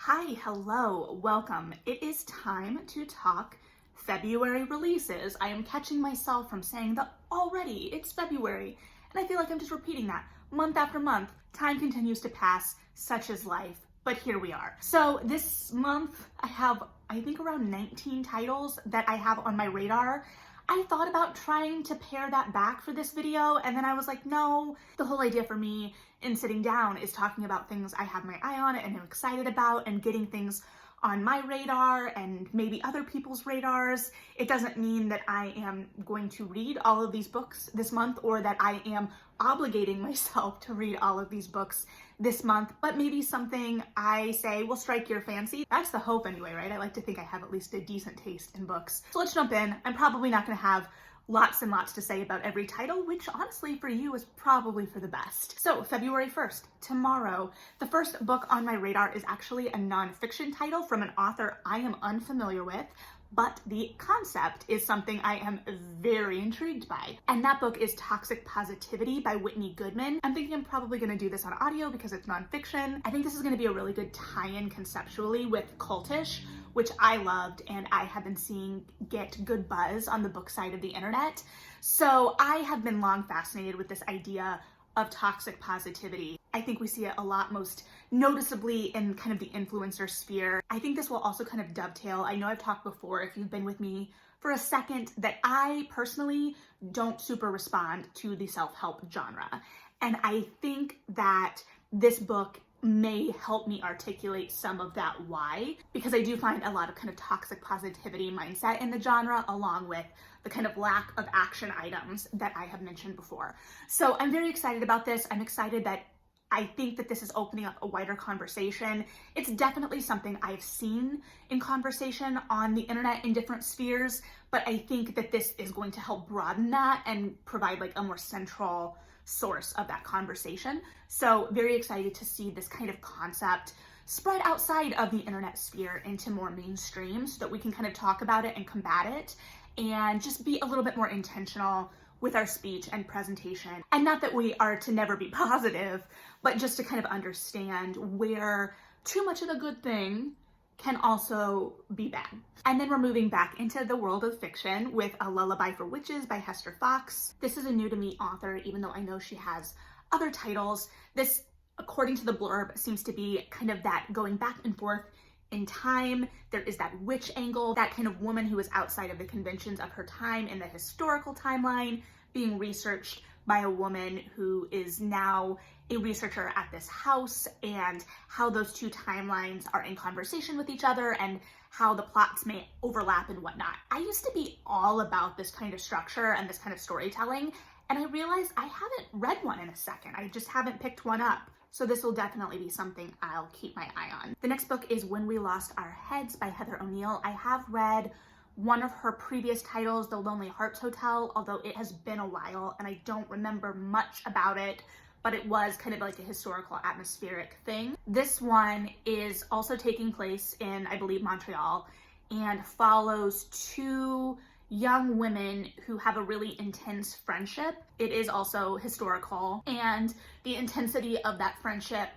Hi, hello, welcome. It is time to talk February releases. I am catching myself from saying that already it's February, and I feel like I'm just repeating that month after month. Time continues to pass, such is life, but here we are. So this month I have, I think, around 19 titles that I have on my radar. I thought about trying to pare that back for this video, and then I was like, no, the whole idea for me in sitting down is talking about things I have my eye on and I'm excited about and getting things on my radar and maybe other people's radars. It doesn't mean that I am going to read all of these books this month or that I am obligating myself to read all of these books this month, but maybe something I say will strike your fancy. That's the hope anyway, right? I like to think I have at least a decent taste in books. So let's jump in. I'm probably not gonna have lots and lots to say about every title, which honestly for you is probably for the best. So February 1st, tomorrow, the first book on my radar is actually a nonfiction title from an author I am unfamiliar with, but the concept is something I am very intrigued by. And that book is Toxic Positivity by Whitney Goodman. I'm thinking I'm probably gonna do this on audio because it's nonfiction. I think this is gonna be a really good tie-in conceptually with Cultish, which I loved and I have been seeing get good buzz on the book side of the internet. So I have been long fascinated with this idea of toxic positivity. I think we see it a lot, most noticeably in kind of the influencer sphere. I think this will also kind of dovetail. I know I've talked before, if you've been with me for a second, that I personally don't super respond to the self-help genre. And I think that this book may help me articulate some of that why, because I do find a lot of kind of toxic positivity mindset in the genre, along with the kind of lack of action items that I have mentioned before. So I'm very excited about this. I'm excited that I think that this is opening up a wider conversation. It's definitely something I've seen in conversation on the internet in different spheres, but I think that this is going to help broaden that and provide like a more central source of that conversation. So very excited to see this kind of concept spread outside of the internet sphere into more mainstream so that we can kind of talk about it and combat it and just be a little bit more intentional with our speech and presentation. And not that we are to never be positive, but just to kind of understand where too much of a good thing can also be bad. And then we're moving back into the world of fiction with A Lullaby for Witches by Hester Fox. This is a new to me author, even though I know she has other titles. This, according to the blurb, seems to be kind of that going back and forth in time. There is that witch angle, that kind of woman who is outside of the conventions of her time in the historical timeline, being researched by a woman who is now a researcher at this house, and how those two timelines are in conversation with each other and how the plots may overlap and whatnot. I used to be all about this kind of structure and this kind of storytelling, and I realized I haven't read one in a second. I just haven't picked one up. So this will definitely be something I'll keep my eye on. The next book is When We Lost Our Heads by Heather O'Neill. I have read one of her previous titles, The Lonely Hearts Hotel, although it has been a while and I don't remember much about it, but it was kind of like a historical atmospheric thing. This one is also taking place in, I believe, Montreal, and follows two young women who have a really intense friendship. It is also historical, and the intensity of that friendship,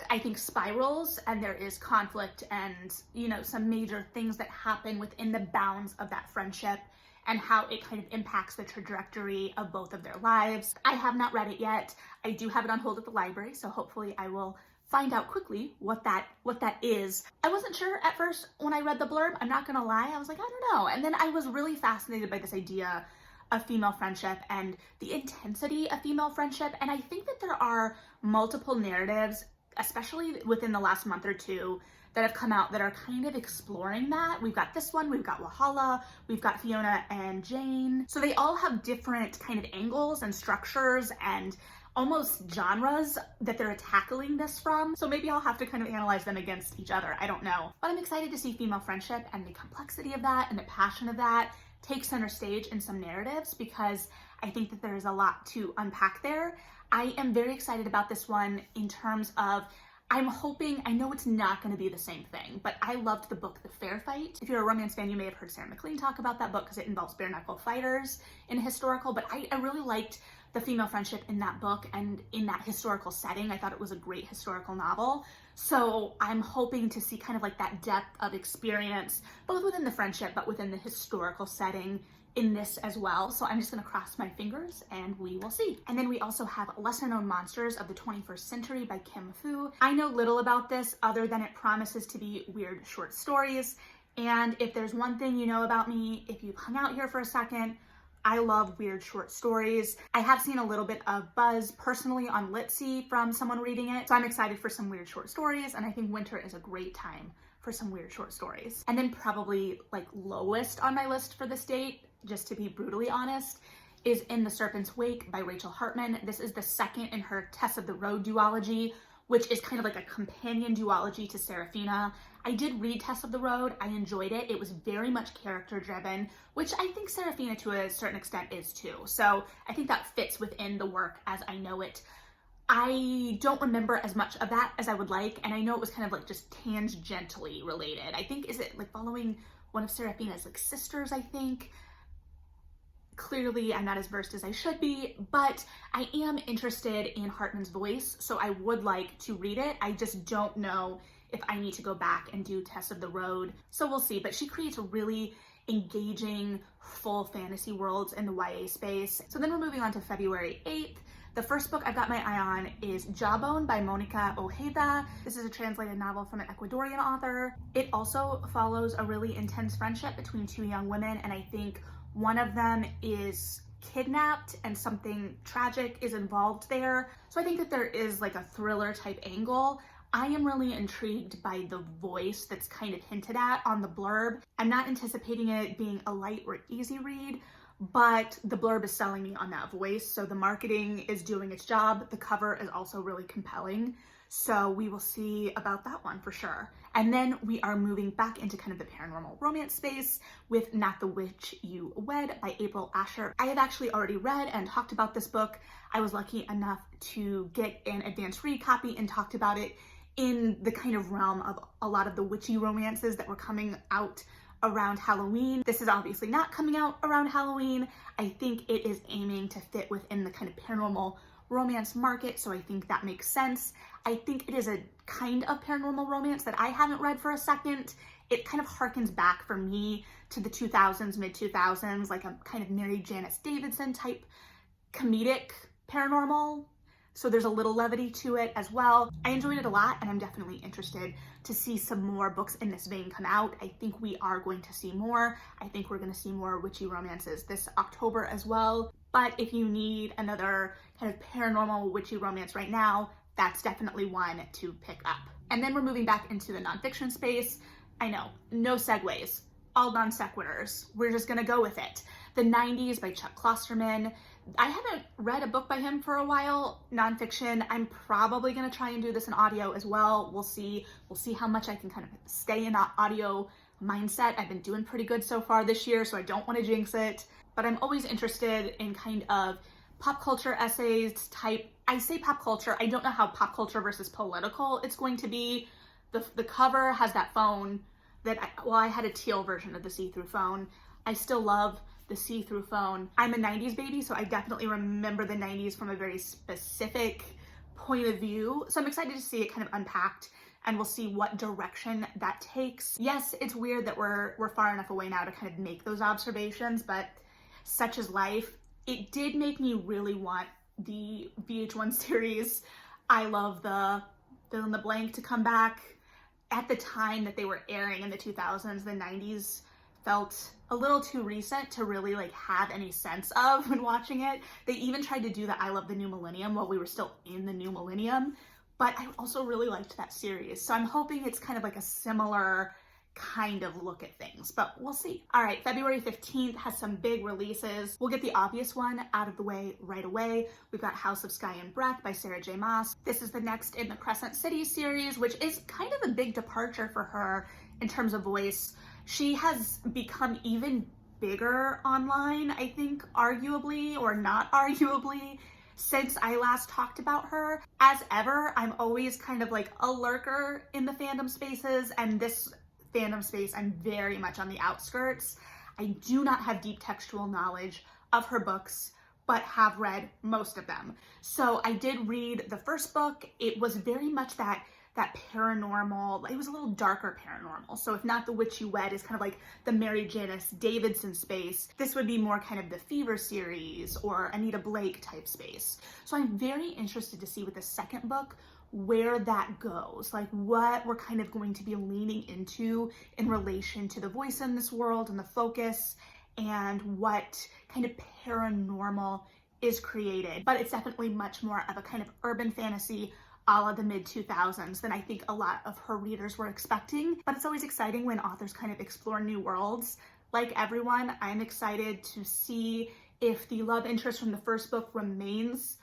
I think, spirals, and there is conflict and, you know, some major things that happen within the bounds of that friendship and how it kind of impacts the trajectory of both of their lives. I have not read it yet. I do have it on hold at the library, so hopefully I will find out quickly what that is. I wasn't sure at first when I read the blurb, I'm not gonna lie. I was like, I don't know. And then I was really fascinated by this idea of female friendship and the intensity of female friendship. And I think that there are multiple narratives, especially within the last month or two, that have come out that are kind of exploring that. We've got this one, we've got Wahala, we've got Fiona and Jane. So they all have different kind of angles and structures and almost genres that they're tackling this from. So maybe I'll have to kind of analyze them against each other. I don't know. But I'm excited to see female friendship and the complexity of that and the passion of that take center stage in some narratives, because I think that there is a lot to unpack there. I am very excited about this one in terms of, I'm hoping, I know it's not going to be the same thing, but I loved the book The Fair Fight. If you're a romance fan, you may have heard Sarah McLean talk about that book because it involves bare knuckle fighters in a historical, but I really liked the female friendship in that book and in that historical setting. I thought it was a great historical novel. So I'm hoping to see kind of like that depth of experience, both within the friendship, but within the historical setting in this as well. So I'm just gonna cross my fingers and we will see. And then we also have Lesser Known Monsters of the 21st Century by Kim Fu. I know little about this other than it promises to be weird short stories. And if there's one thing you know about me, if you've hung out here for a second, I love weird short stories. I have seen a little bit of buzz personally on Litsy from someone reading it, so I'm excited for some weird short stories, and I think winter is a great time for some weird short stories. And then probably like lowest on my list for this date, just to be brutally honest, is In the Serpents Wake by Rachel Hartman. This is the second in her Tess of the Road duology, which is kind of like a companion duology to Serafina. I did read Tess of the Road. I enjoyed it. It was very much character driven, which I think Serafina to a certain extent is too. So I think that fits within the work as I know it. I don't remember as much of that as I would like, and I know it was kind of like just tangentially related. I think, is it like following one of Serafina's like sisters, I think? Clearly, I'm not as versed as I should be, but I am interested in Hartman's voice, so I would like to read it. I just don't know if I need to go back and do Tess of the Road, so we'll see. But she creates really engaging, full fantasy worlds in the YA space. So then we're moving on to February 8th. The first book I've got my eye on is Jawbone by Monica Ojeda. This is a translated novel from an Ecuadorian author. It also follows a really intense friendship between two young women, and I think one of them is kidnapped and something tragic is involved there. So I think that there is like a thriller type angle. I am really intrigued by the voice that's kind of hinted at on the blurb. I'm not anticipating it being a light or easy read, but the blurb is selling me on that voice. So the marketing is doing its job. The cover is also really compelling. So we will see about that one for sure. And then we are moving back into kind of the paranormal romance space with Not the Witch You Wed by April Asher. I have actually already read and talked about this book. I was lucky enough to get an advanced read copy and talked about it in the kind of realm of a lot of the witchy romances that were coming out around Halloween. This is obviously not coming out around Halloween. I think it is aiming to fit within the kind of paranormal romance market, so I think that makes sense. I think it is a kind of paranormal romance that I haven't read for a second. It kind of harkens back for me to the 2000s, mid-2000s, like a kind of Mary Janice Davidson type comedic paranormal. So there's a little levity to it as well. I enjoyed it a lot, and I'm definitely interested to see some more books in this vein come out. I think we are going to see more. I think we're going to see more witchy romances this October as well. But if you need another kind of paranormal witchy romance right now, that's definitely one to pick up. And then we're moving back into the nonfiction space. I know, no segues, all non sequiturs. We're just gonna go with it. The 90s by Chuck Klosterman. I haven't read a book by him for a while, nonfiction. I'm probably gonna try and do this in audio as well. We'll see how much I can kind of stay in that audio mindset. I've been doing pretty good so far this year, so I don't want to jinx it. But I'm always interested in kind of pop culture essays type. I say pop culture, I don't know how pop culture versus political it's going to be. The cover has that phone that, I had a teal version of the see-through phone. I still love the see-through phone. I'm a 90s baby, so I definitely remember the 90s from a very specific point of view. So I'm excited to see it kind of unpacked, and we'll see what direction that takes. Yes, it's weird that we're far enough away now to kind of make those observations, but such is life. It did make me really want the VH1 series I Love the Fill in the Blank to come back. At the time that they were airing in the 2000s, the 90s felt a little too recent to really like have any sense of when watching it. They even tried to do the I Love the New Millennium while we were still in the new millennium, but I also really liked that series. So I'm hoping it's kind of like a similar kind of look at things, but we'll see. All right, February 15th has some big releases. We'll get the obvious one out of the way right away. We've got House of Sky and Breath by Sarah J. Maas. This is the next in the Crescent City series, which is kind of a big departure for her in terms of voice. She has become even bigger online, I think, arguably or not arguably, since I last talked about her. As ever, I'm always kind of like a lurker in the fandom spaces, and this fandom space, I'm very much on the outskirts. I do not have deep textual knowledge of her books, but have read most of them. So I did read the first book. It was very much that that paranormal, it was a little darker paranormal. So if Not the Witch You Wed is kind of like the Mary Janice Davidson space, this would be more kind of the Fever series or Anita Blake type space. So I'm very interested to see with the second book where that goes, like what we're kind of going to be leaning into in relation to the voice in this world and the focus, and what kind of paranormal is created. But it's definitely much more of a kind of urban fantasy a la the mid-2000s than I think a lot of her readers were expecting. But it's always exciting when authors kind of explore new worlds. Like everyone, I'm excited to see if the love interest from the first book remains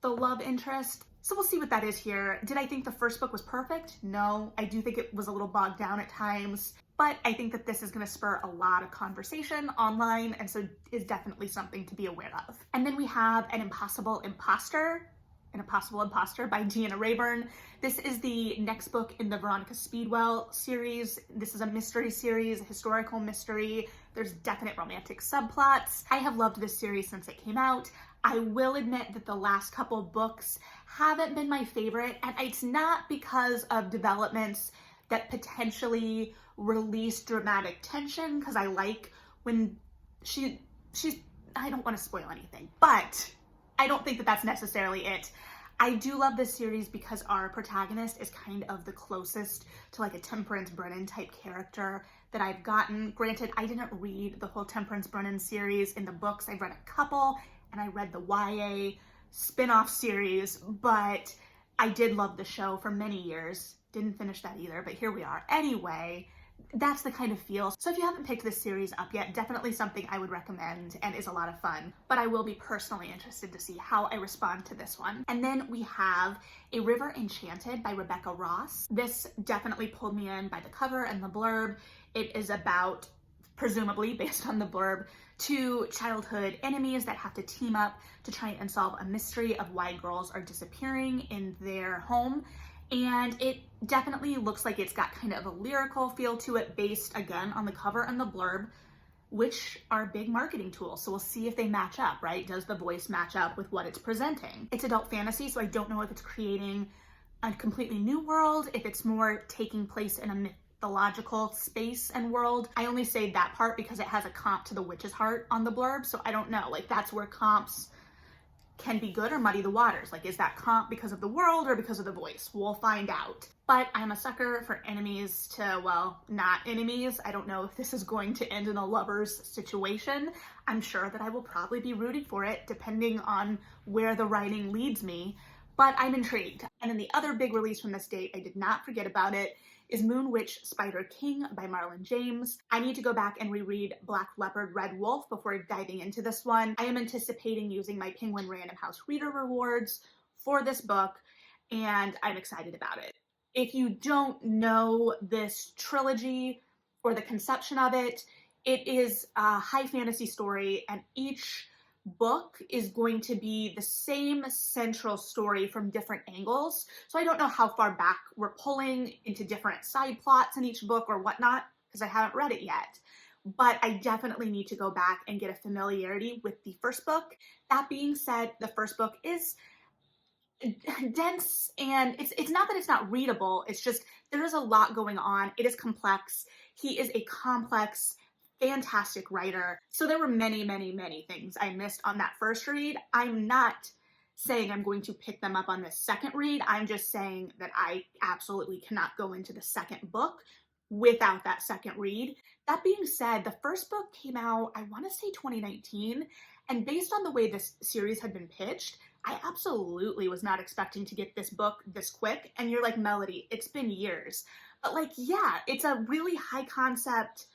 the love interest. So we'll see what that is here. Did I think the first book was perfect? No, I do think it was a little bogged down at times, but I think that this is going to spur a lot of conversation online, and so is definitely something to be aware of. And then we have An Impossible Imposter by Deanna Rayburn. This is the next book in the Veronica Speedwell series. This is a mystery series, a historical mystery. There's definite romantic subplots. I have loved this series since it came out. I will admit that the last couple books haven't been my favorite, and it's not because of developments that potentially release dramatic tension, because I like when she's, I don't want to spoil anything, but I don't think that that's necessarily it. I do love this series because our protagonist is kind of the closest to like a Temperance Brennan type character that I've gotten. Granted, I didn't read the whole Temperance Brennan series in the books. I've read a couple, and I read the YA spin-off series, but I did love the show for many years. Didn't finish that either, but here we are. Anyway, that's the kind of feel. So if you haven't picked this series up yet, definitely something I would recommend and is a lot of fun. But I will be personally interested to see how I respond to this one. And then we have A River Enchanted by Rebecca Ross. This definitely pulled me in by the cover and the blurb. It is about, presumably based on the blurb, two childhood enemies that have to team up to try and solve a mystery of why girls are disappearing in their home. And it definitely looks like it's got kind of a lyrical feel to it based, again, on the cover and the blurb, which are big marketing tools. So we'll see if they match up, right? Does the voice match up with what it's presenting? It's adult fantasy, so I don't know if it's creating a completely new world, if it's more taking place in a mythological space and world. I only say that part because it has a comp to The Witch's Heart on the blurb, so I don't know. Like, that's where comps can be good or muddy the waters. Like, is that comp because of the world or because of the voice? We'll find out. But I'm a sucker for enemies to, well, not enemies. I don't know if this is going to end in a lover's situation. I'm sure that I will probably be rooting for it depending on where the writing leads me, but I'm intrigued. And then the other big release from this date, I did not forget about it, is Moon Witch Spider King by Marlon James. I need to go back and reread Black Leopard Red Wolf before diving into this one. I am anticipating using my Penguin Random House Reader rewards for this book, and I'm excited about it. If you don't know this trilogy or the conception of it, it is a high fantasy story, and each book is going to be the same central story from different angles. So I don't know how far back we're pulling into different side plots in each book or whatnot, because I haven't read it yet. But I definitely need to go back and get a familiarity with the first book. That being said, the first book is dense, and it's not that it's not readable, it's just there is a lot going on. It is complex. He is a complex, fantastic writer. So there were many, many, many things I missed on that first read. I'm not saying I'm going to pick them up on this second read. I'm just saying that I absolutely cannot go into the second book without that second read. That being said, the first book came out, I want to say 2019, and based on the way this series had been pitched, I absolutely was not expecting to get this book this quick. And you're like, Melody, it's been years. But like, yeah, it's a really high concept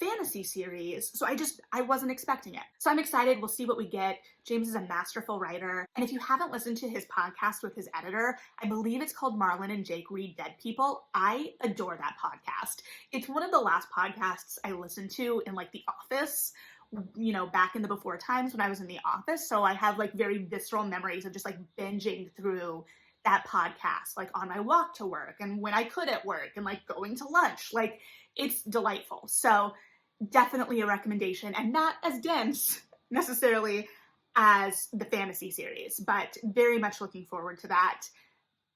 fantasy series, so I wasn't expecting it. So I'm excited. We'll see what we get. James is a masterful writer, and if you haven't listened to his podcast with his editor, I believe it's called Marlon and Jake Read Dead People. I adore that podcast. It's one of the last podcasts I listened to in like the office, you know, back in the before times when I was in the office. So I have like very visceral memories of just like binging through that podcast, like on my walk to work and when I could at work and like going to lunch. Like, it's delightful. So definitely a recommendation, and not as dense necessarily as the fantasy series, but very much looking forward to that.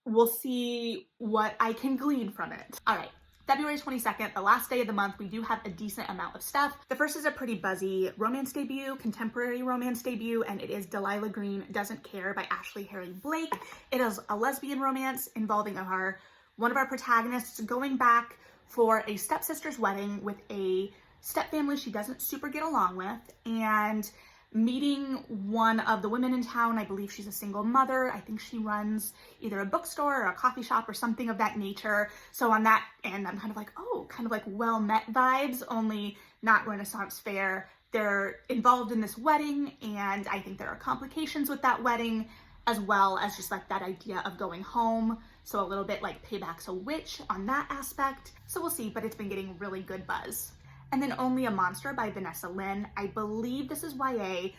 we'll see what I can glean from it. All right. February 22nd, the last day of the month, we do have a decent amount of stuff. The first is a pretty buzzy romance debut, contemporary romance debut, and it is Delilah Green Doesn't Care by Ashley Herring Blake. It is a lesbian romance involving one of our protagonists going back for a stepsister's wedding with a stepfamily she doesn't super get along with, and meeting one of the women in town. I believe she's a single mother. I think she runs either a bookstore or a coffee shop or something of that nature. So on that end, I'm kind of like, oh, kind of like Well Met vibes, only not Renaissance fair. They're involved in this wedding, and I think there are complications with that wedding, as well as just like that idea of going home. So a little bit like Payback's a Witch on that aspect. So we'll see, but it's been getting really good buzz. And then Only a Monster by Vanessa Lynn. I believe this is YA.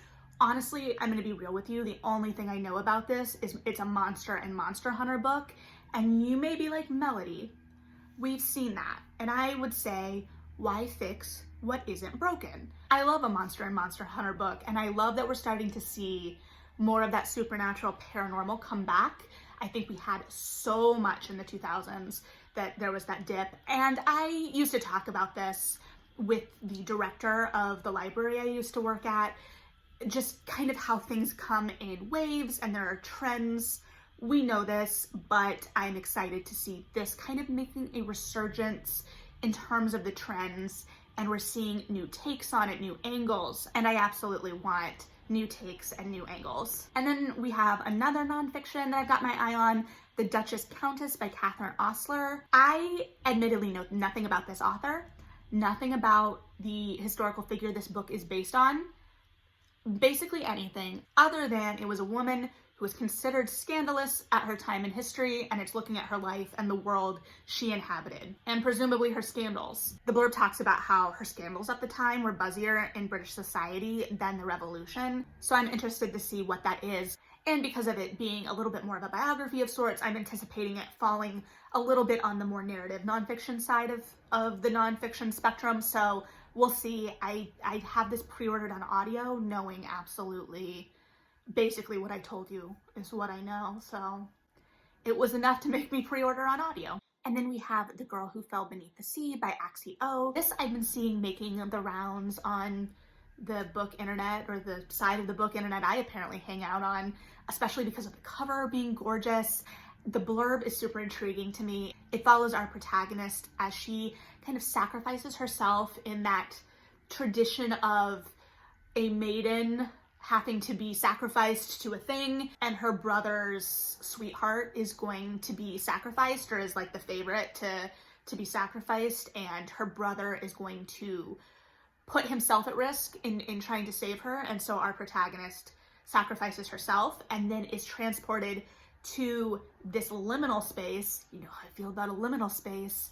Honestly, I'm gonna be real with you. The only thing I know about this is it's a monster and monster hunter book. And you may be like, Melody, we've seen that. And I would say, why fix what isn't broken? I love a monster and monster hunter book. And I love that we're starting to see more of that supernatural paranormal come back. I think we had so much in the 2000s that there was that dip. And I used to talk about this with the director of the library I used to work at, just kind of how things come in waves and there are trends. We know this, but I'm excited to see this kind of making a resurgence in terms of the trends, and we're seeing new takes on it, new angles, and I absolutely want new takes and new angles. And then we have another nonfiction that I've got my eye on, The Duchess Countess by Catherine Ostler. I admittedly know nothing about this author, nothing about the historical figure this book is based on, basically anything, other than it was a woman who was considered scandalous at her time in history, and it's looking at her life and the world she inhabited, and presumably her scandals. The blurb talks about how her scandals at the time were buzzier in British society than the Revolution, so I'm interested to see what that is. And because of it being a little bit more of a biography of sorts, I'm anticipating it falling a little bit on the more narrative nonfiction side of the nonfiction spectrum. So we'll see. I have this pre-ordered on audio, knowing absolutely basically what I told you is what I know. So it was enough to make me pre-order on audio. And then we have The Girl Who Fell Beneath the Sea by Axie O. This I've been seeing making the rounds on the book internet, or the side of the book internet I apparently hang out on, especially because of the cover being gorgeous. The blurb is super intriguing to me. It follows our protagonist as she kind of sacrifices herself in that tradition of a maiden having to be sacrificed to a thing, and her brother's sweetheart is going to be sacrificed, or is like the favorite to be sacrificed, and her brother is going to put himself at risk in trying to save her. And so our protagonist sacrifices herself and then is transported to this liminal space. You know how I feel about a liminal space,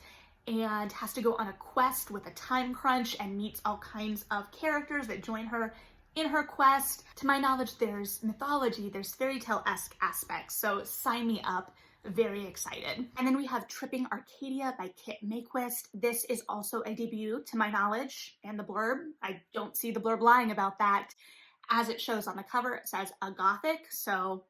and has to go on a quest with a time crunch and meets all kinds of characters that join her in her quest. To my knowledge, there's mythology, there's fairy tale-esque aspects, so sign me up. Very excited. And then we have Tripping Arcadia by Kit Maquist. This is also a debut to my knowledge, and the blurb, I don't see the blurb lying about that. As it shows on the cover, it says a gothic, so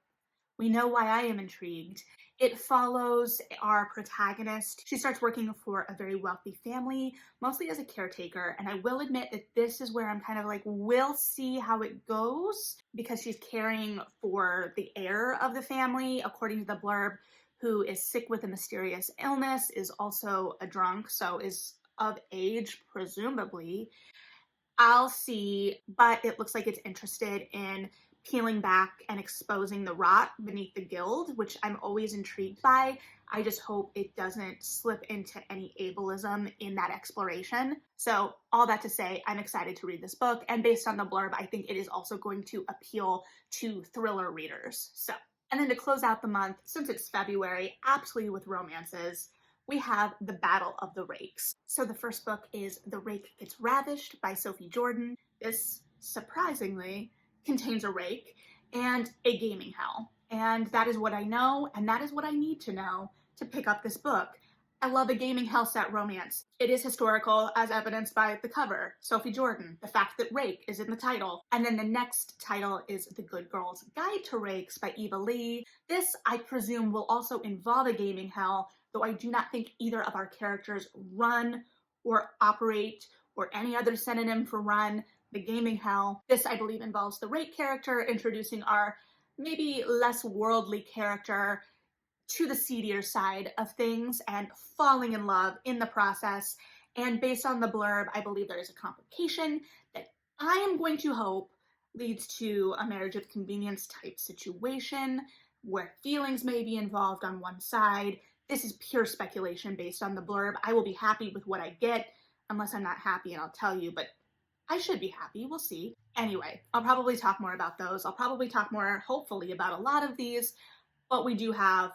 we know why I am intrigued. It follows our protagonist. She starts working for a very wealthy family, mostly as a caretaker, and I will admit that this is where I'm kind of like, we'll see how it goes, because she's caring for the heir of the family, according to the blurb, who is sick with a mysterious illness, is also a drunk, so is of age, presumably. I'll see, but it looks like it's interested in peeling back and exposing the rot beneath the guild, which I'm always intrigued by. I just hope it doesn't slip into any ableism in that exploration. So all that to say, I'm excited to read this book, and based on the blurb, I think it is also going to appeal to thriller readers. So, and then to close out the month, since it's February, absolutely with romances, we have The Battle of the Rakes. So the first book is The Rake Gets Ravished by Sophie Jordan. This, surprisingly, contains a rake and a gaming hell. And that is what I know, and that is what I need to know to pick up this book. I love a gaming hell set romance. It is historical, as evidenced by the cover, Sophie Jordan, the fact that Rake is in the title. And then the next title is The Good Girl's Guide to Rakes by Eva Lee. This, I presume, will also involve a gaming hell, though I do not think either of our characters run or operate or any other synonym for run the gaming hell. This, I believe, involves the Rake character introducing our maybe less worldly character to the seedier side of things and falling in love in the process. And based on the blurb, I believe there is a complication that I am going to hope leads to a marriage of convenience type situation where feelings may be involved on one side. This is pure speculation based on the blurb. I will be happy with what I get, unless I'm not happy, and I'll tell you, but I should be happy. We'll see. Anyway, I'll probably talk more about those. I'll probably talk more, hopefully, about a lot of these, but we do have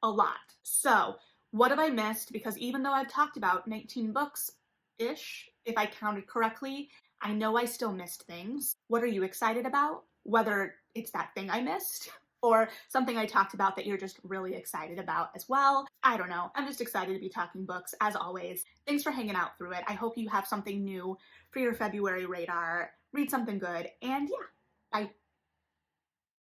a lot. So, what have I missed? Because even though I've talked about 19 books-ish, if I counted correctly, I know I still missed things. What are you excited about? Whether it's that thing I missed or something I talked about that you're just really excited about as well. I don't know. I'm just excited to be talking books, as always. Thanks for hanging out through it. I hope you have something new for your February radar. Read something good, and yeah, bye.